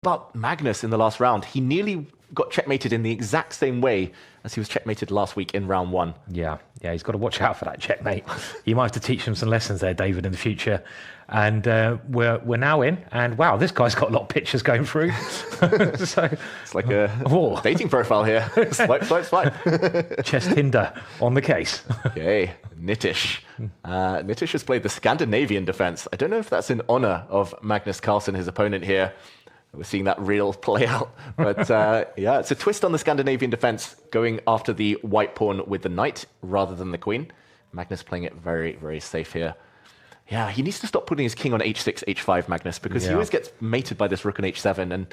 But Magnus in the last round, he nearly got checkmated in the exact same way as he was checkmated last week in round 1. Yeah, he's got to watch out for that checkmate. You might have to teach him some lessons there, David, in the future. And we're now in, and wow, this guy's got a lot of pictures going through. So it's like a dating profile here. Swipe, swipe, swipe. Chess Tinder on the case. Okay, Nitish. Nitish has played the Scandinavian Defense. I don't know if that's in honor of Magnus Carlsen, his opponent here. We're seeing that real play out. But yeah, it's a twist on the Scandinavian Defense, going after the white pawn with the knight rather than the queen. Magnus playing it very, very safe here. Yeah, he needs to stop putting his king on h6, h5, Magnus, because he always gets mated by this rook on h7. And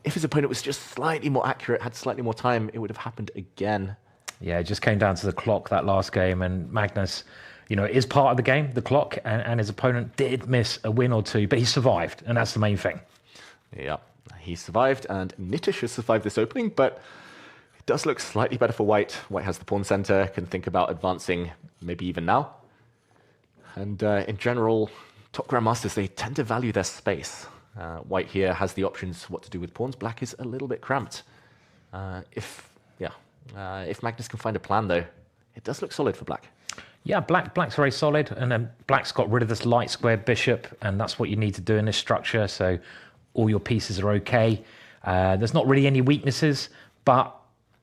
if his opponent was just slightly more accurate, had slightly more time, it would have happened again. Yeah, it just came down to the clock that last game. And Magnus, it is part of the game, the clock. And his opponent did miss a win or two, but he survived. And that's the main thing. Yeah, he survived. And Nitish has survived this opening, but it does look slightly better for white. White has the pawn center, can think about advancing maybe even now. And in general, top grandmasters, they tend to value their space. White here has the options what to do with pawns. Black is a little bit cramped. If Magnus can find a plan, though, it does look solid for black. Yeah, black's very solid, and then black's got rid of this light square bishop, and that's what you need to do in this structure. So all your pieces are okay. There's not really any weaknesses, but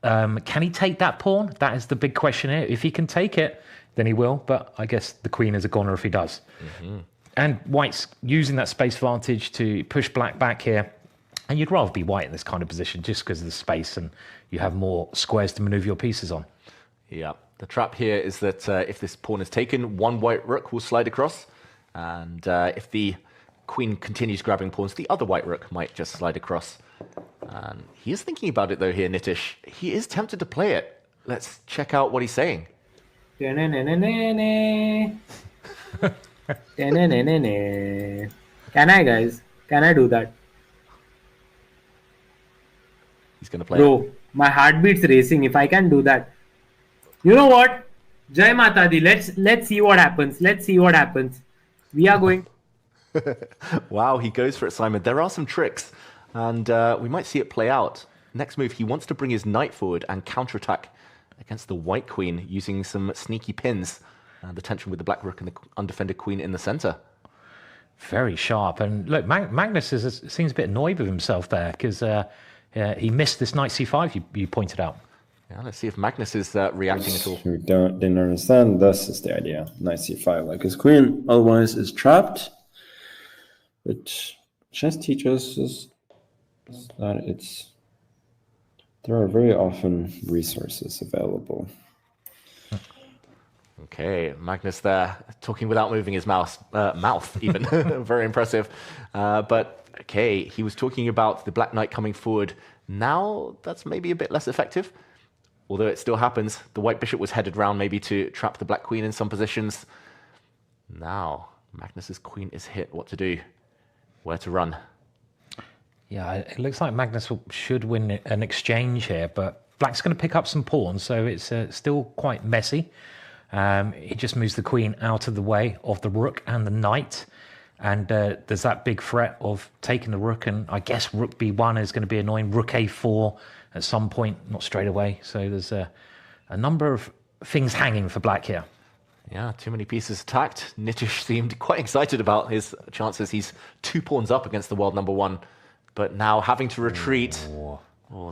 can he take that pawn? That is the big question here. If he can take it, then he will, but I guess the queen is a goner if he does. And white's using that space advantage to push black back here, and you'd rather be white in this kind of position just because of the space, and you have more squares to maneuver your pieces on. Yeah, the trap here is that if this pawn is taken, one white rook will slide across, and if the queen continues grabbing pawns, the other white rook might just slide across. And he is thinking about it though here, Nitish. He is tempted to play it. Let's check out what he's saying. Can I, guys? Can I do that? He's going to play Bro, my heartbeat's racing if I can do that. You know what? Jai Mata Di, let's see what happens. Let's see what happens. We are going. Wow, he goes for it, Simon. There are some tricks, and we might see it play out. Next move, he wants to bring his knight forward and counterattack against the white queen using some sneaky pins. The tension with the black rook and the undefended queen in the center. Very sharp. And look, Magnus seems a bit annoyed with himself there because he missed this knight c5 you pointed out. Yeah, let's see if Magnus is reacting at all. Who didn't understand, this is the idea. Knight c5, like his queen otherwise is trapped. But chess teaches us that there are very often resources available. Okay, Magnus there, talking without moving his mouth even. Very impressive. But, okay, he was talking about the black knight coming forward. Now, that's maybe a bit less effective. Although it still happens. The white bishop was headed round maybe to trap the black queen in some positions. Now, Magnus's queen is hit. What to do? Where to run? Yeah, it looks like Magnus should win an exchange here, but black's going to pick up some pawns, so it's still quite messy. He just moves the queen out of the way of the rook and the knight. And there's that big threat of taking the rook. And I guess rook b1 is going to be annoying. Rook a4 at some point, not straight away. So there's a number of things hanging for black here. Yeah, too many pieces attacked. Nitish seemed quite excited about his chances. He's 2 pawns up against the world number 1. But now having to retreat,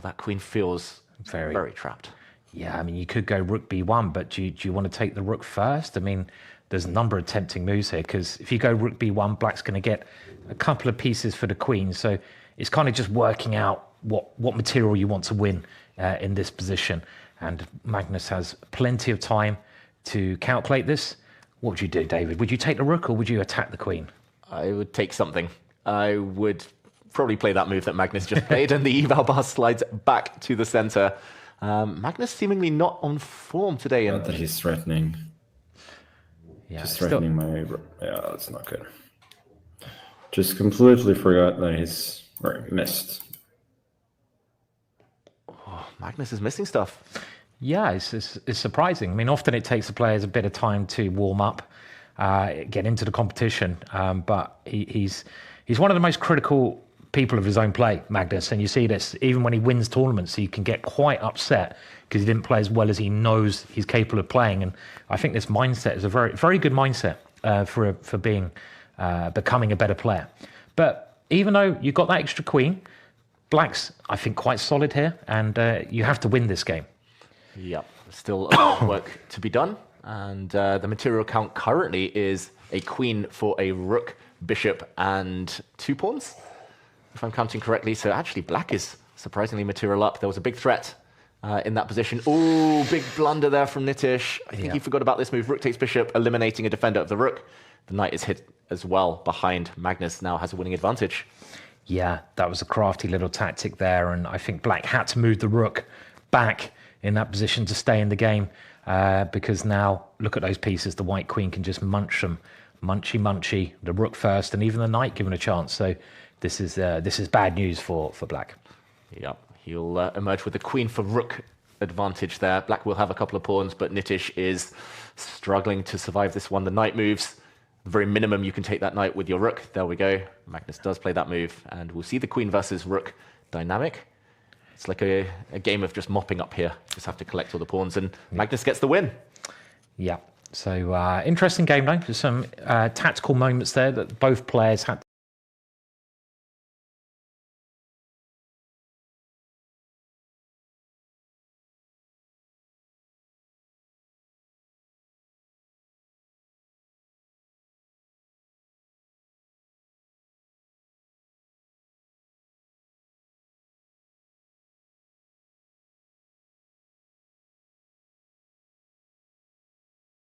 that queen feels very trapped. Yeah, I mean, you could go rook b1, but do you want to take the rook first? I mean, there's a number of tempting moves here, because if you go rook b1, black's going to get a couple of pieces for the queen. So it's kind of just working out what material you want to win in this position. And Magnus has plenty of time to calculate this. What would you do, David? Would you take the rook or would you attack the queen? I would take something. I would probably play that move that Magnus just played, and the eval bar slides back to the center. Magnus seemingly not on form today. Not that he's threatening. Yeah, just threatening my... Yeah, that's not good. Just completely forgot that he's... Or missed. Oh, Magnus is missing stuff. Yeah, it's surprising. I mean, often it takes the players a bit of time to warm up, get into the competition. But he's one of the most critical people of his own play, Magnus, and you see this even when he wins tournaments. He can get quite upset because he didn't play as well as he knows he's capable of playing. And I think this mindset is a very, very good mindset for being becoming a better player. But even though you got that extra queen, Black's, I think, quite solid here, and you have to win this game. Yep, still a lot of work to be done, and the material count currently is a queen for a rook, bishop, and 2 pawns, if I'm counting correctly. So actually, Black is surprisingly material up. There was a big threat in that position. Oh, big blunder there from Nitish. I think he forgot about this move. Rook takes bishop, eliminating a defender of the rook. The knight is hit as well behind. Magnus now has a winning advantage. Yeah, that was a crafty little tactic there, and I think Black had to move the rook back in that position to stay in the game, because now, look at those pieces, the white queen can just munch them. Munchy, the rook first, and even the knight given a chance. So this is bad news for Black. Yep, he'll emerge with the queen for rook advantage there. Black will have a couple of pawns, but Nitish is struggling to survive this one. The knight moves. The very minimum, you can take that knight with your rook. There we go. Magnus does play that move, and we'll see the queen versus rook dynamic. It's like a game of just mopping up here. Just have to collect all the pawns, and Magnus gets the win. Yeah. So interesting game, though. There's some tactical moments there that both players had